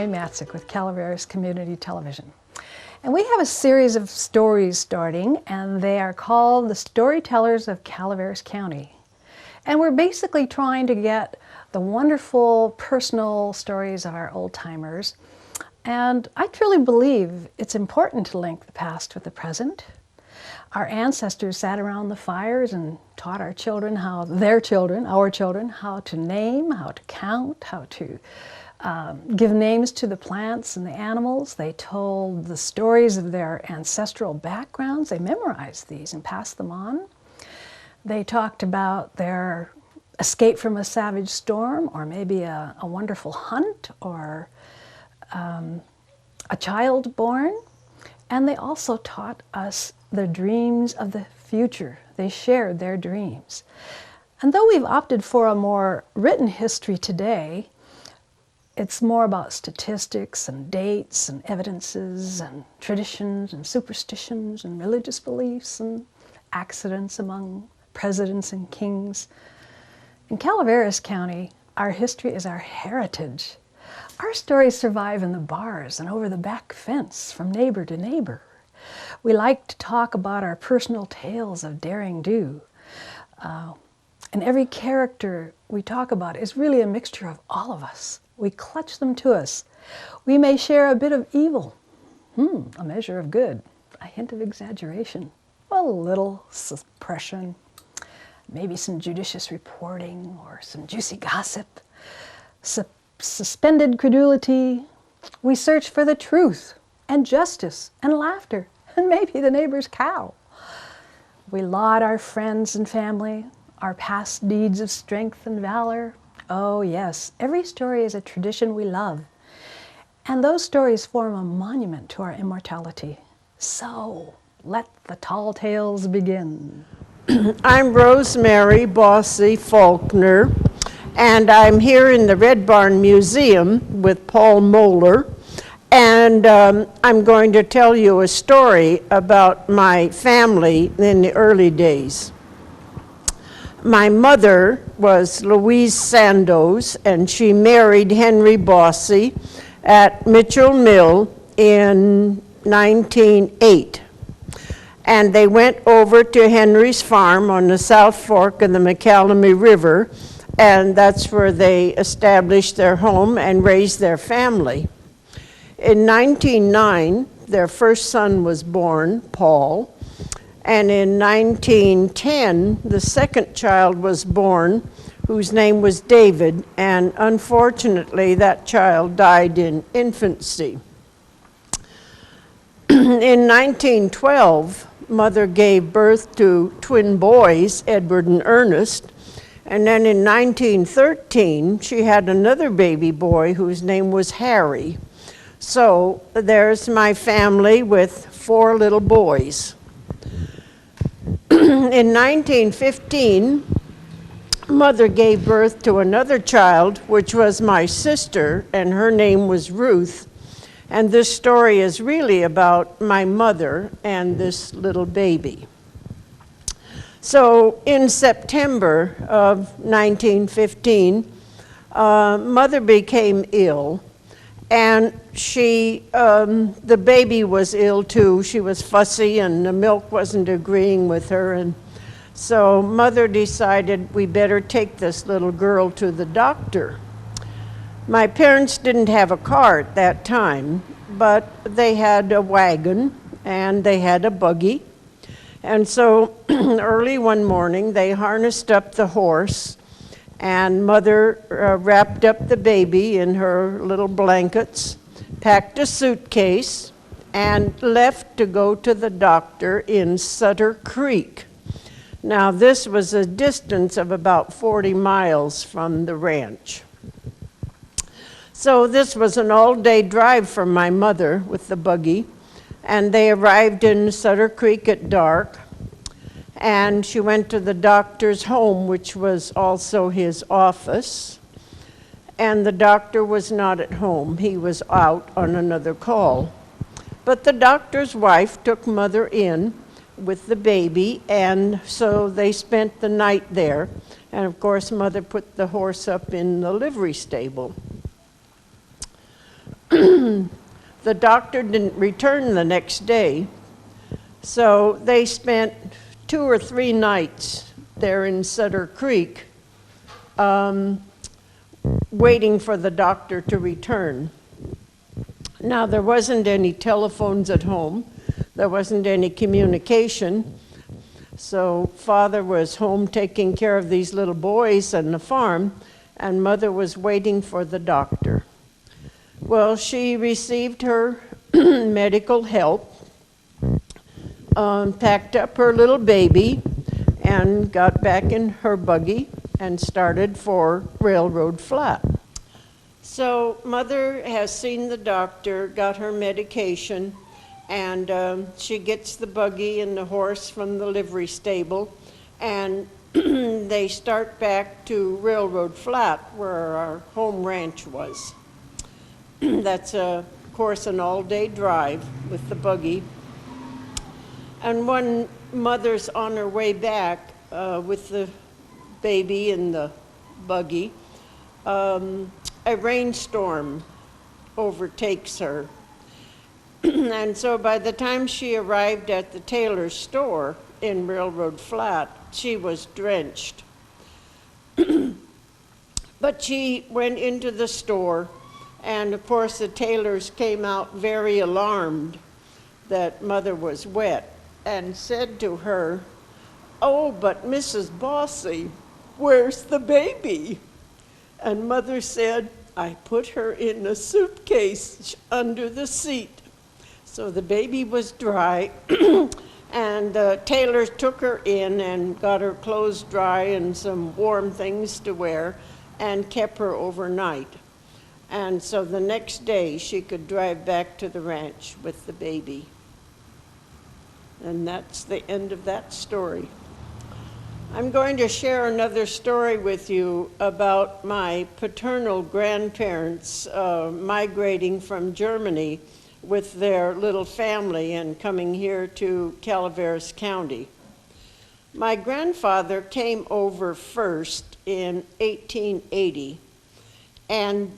Rosemary Matzik with Calaveras Community Television. And we have a series of stories starting, and they are called the Storytellers of Calaveras County. And we're basically trying to get the wonderful personal stories of our old-timers. And I truly believe it's important to link the past with the present. Our ancestors sat around the fires and taught our children how to name, how to count, how to give names to the plants and the animals. They told the stories of their ancestral backgrounds. They memorized these and passed them on. They talked about their escape from a savage storm, or maybe a wonderful hunt, or a child born. And they also taught us the dreams of the future. They shared their dreams. And though we've opted for a more written history today, it's more about statistics and dates and evidences and traditions and superstitions and religious beliefs and accidents among presidents and kings. In Calaveras County, our history is our heritage. Our stories survive in the bars and over the back fence from neighbor to neighbor. We like to talk about our personal tales of daring do. And every character we talk about is really a mixture of all of us. We clutch them to us. We may share a bit of evil, a measure of good, a hint of exaggeration, a little suppression, maybe some judicious reporting or some juicy gossip, suspended credulity. We search for the truth and justice and laughter and maybe the neighbor's cow. We laud our friends and family, our past deeds of strength and valor. Oh yes, every story is a tradition we love. And those stories form a monument to our immortality. So let the tall tales begin. I'm Rosemarie Bossy Faulkner, and I'm here in the Red Barn Museum with Paul Moeller, and I'm going to tell you a story about my family in the early days. My mother was Louise Sandoz, and she married Henry Bossy at Mitchell Mill in 1908. And they went over to Henry's farm on the South Fork of the McCallamy River, and that's where they established their home and raised their family. In 1909, their first son was born, Paul, and in 1910, the second child was born, whose name was David, and unfortunately, that child died in infancy. In 1912, Mother gave birth to twin boys, Edward and Ernest, and then in 1913, she had another baby boy whose name was Harry. So there's my family with 4 little boys. In 1915, Mother gave birth to another child, which was my sister, and her name was Ruth. And this story is really about my mother and this little baby. So in September of 1915, Mother became ill, and the baby was ill too. She was fussy, and the milk wasn't agreeing with her, and so Mother decided we better take this little girl to the doctor. My parents didn't have a car at that time, but they had a wagon and they had a buggy. And so early one morning, they harnessed up the horse, and Mother wrapped up the baby in her little blankets, packed a suitcase, and left to go to the doctor in Sutter Creek. Now, this was a distance of about 40 miles from the ranch. So this was an all-day drive for my mother with the buggy, and they arrived in Sutter Creek at dark, and she went to the doctor's home, which was also his office, and the doctor was not at home. He was out on another call. But the doctor's wife took Mother in with the baby, and so they spent the night there, and of course Mother put the horse up in the livery stable. the doctor didn't return the next day, so they spent 2 or 3 nights there in Sutter Creek waiting for the doctor to return. Now, there wasn't any telephones at home. There wasn't any communication. So Father was home taking care of these little boys and the farm, and Mother was waiting for the doctor. Well, she received her medical help, packed up her little baby, and got back in her buggy and started for Railroad Flat. So Mother has seen the doctor, got her medication, and she gets the buggy and the horse from the livery stable, and they start back to Railroad Flat, where our home ranch was. That's, of course, an all-day drive with the buggy. And when Mother's on her way back with the baby in the buggy, a rainstorm overtakes her. And so by the time she arrived at the tailor's store in Railroad Flat, she was drenched. But she went into the store, and of course the tailors came out very alarmed that Mother was wet and said to her, "Oh, but Mrs. Bossy, where's the baby?" And Mother said, "I put her in a suitcase under the seat." So the baby was dry, and the tailors took her in and got her clothes dry and some warm things to wear and kept her overnight. And so the next day she could drive back to the ranch with the baby. And that's the end of that story. I'm going to share another story with you about my paternal grandparents migrating from Germany with their little family and coming here to Calaveras County. My grandfather came over first in 1880, and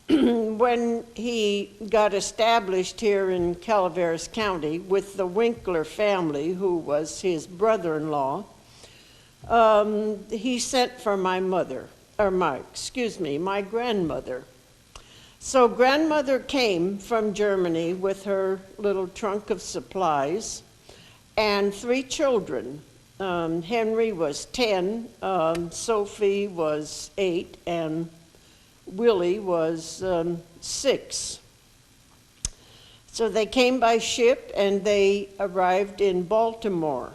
when he got established here in Calaveras County with the Winkler family, who was his brother-in-law, he sent for my grandmother. So grandmother came from Germany with her little trunk of supplies and 3 children. Henry was 10, Sophie was 8, and Willie was 6. So they came by ship and they arrived in Baltimore.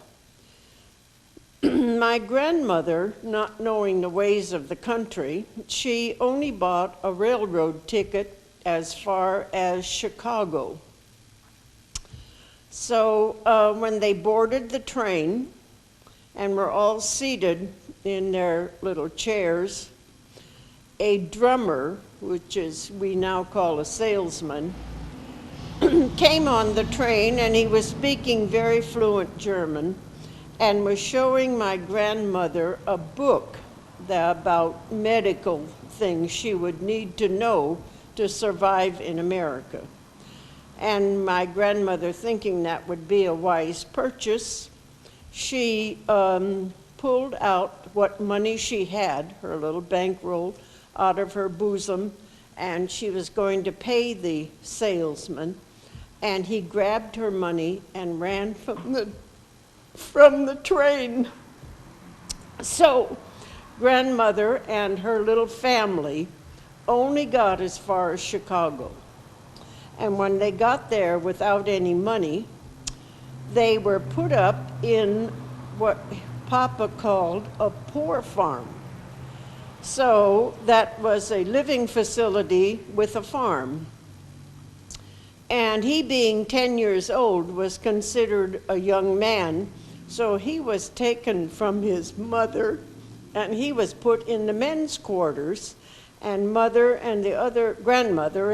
My grandmother, not knowing the ways of the country, she only bought a railroad ticket as far as Chicago. So when they boarded the train and were all seated in their little chairs, a drummer, which is we now call a salesman, came on the train, and he was speaking very fluent German and was showing my grandmother a book about medical things she would need to know to survive in America. And my grandmother, thinking that would be a wise purchase, she pulled out what money she had, her little bankroll, out of her bosom, and she was going to pay the salesman, and he grabbed her money and ran from the train. So grandmother and her little family only got as far as Chicago. And when they got there without any money, they were put up in what Papa called a poor farm. So that was a living facility with a farm. And he, being 10 years old, was considered a young man, so he was taken from his mother and he was put in the men's quarters, and grandmother and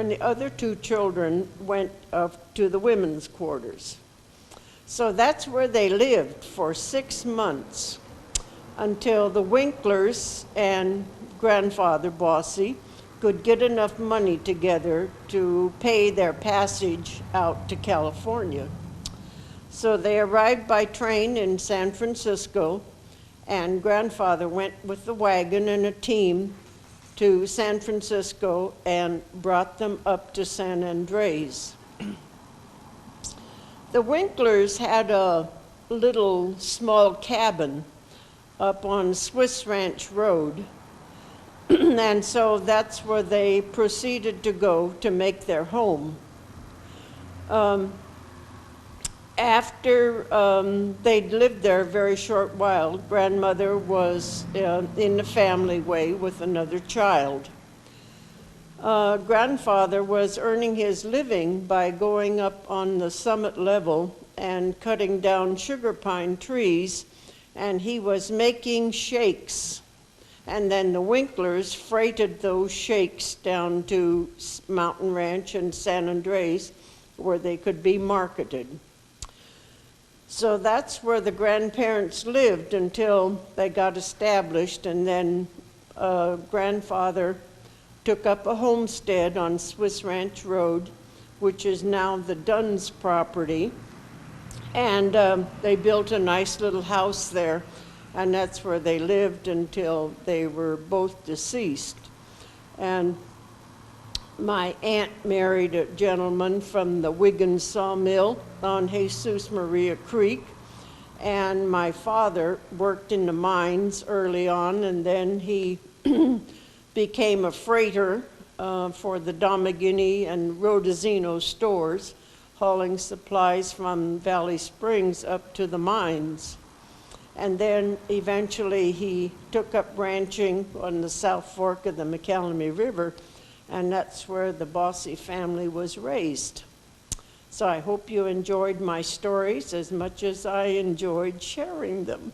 the other 2 children went to the women's quarters. So that's where they lived for 6 months until the Winklers and grandfather Bossy could get enough money together to pay their passage out to California. So they arrived by train in San Francisco, and grandfather went with the wagon and a team to San Francisco and brought them up to San Andres. The Winklers had a little small cabin up on Swiss Ranch Road, and so that's where they proceeded to go to make their home. After they'd lived there a very short while, grandmother was in the family way with another child. Grandfather was earning his living by going up on the summit level and cutting down sugar pine trees, and he was making shakes. And then the Winklers freighted those shakes down to Mountain Ranch and San Andres where they could be marketed. So that's where the grandparents lived until they got established, and then grandfather took up a homestead on Swiss Ranch Road, which is now the Dunn's property, and they built a nice little house there, and that's where they lived until they were both deceased. And my aunt married a gentleman from the Wiggins sawmill on Jesus Maria Creek, and my father worked in the mines early on, and then he became a freighter for the Domaghini and Rodazino stores, hauling supplies from Valley Springs up to the mines. And then eventually he took up ranching on the South Fork of the McCallamy River, and that's where the Bossy family was raised. So I hope you enjoyed my stories as much as I enjoyed sharing them.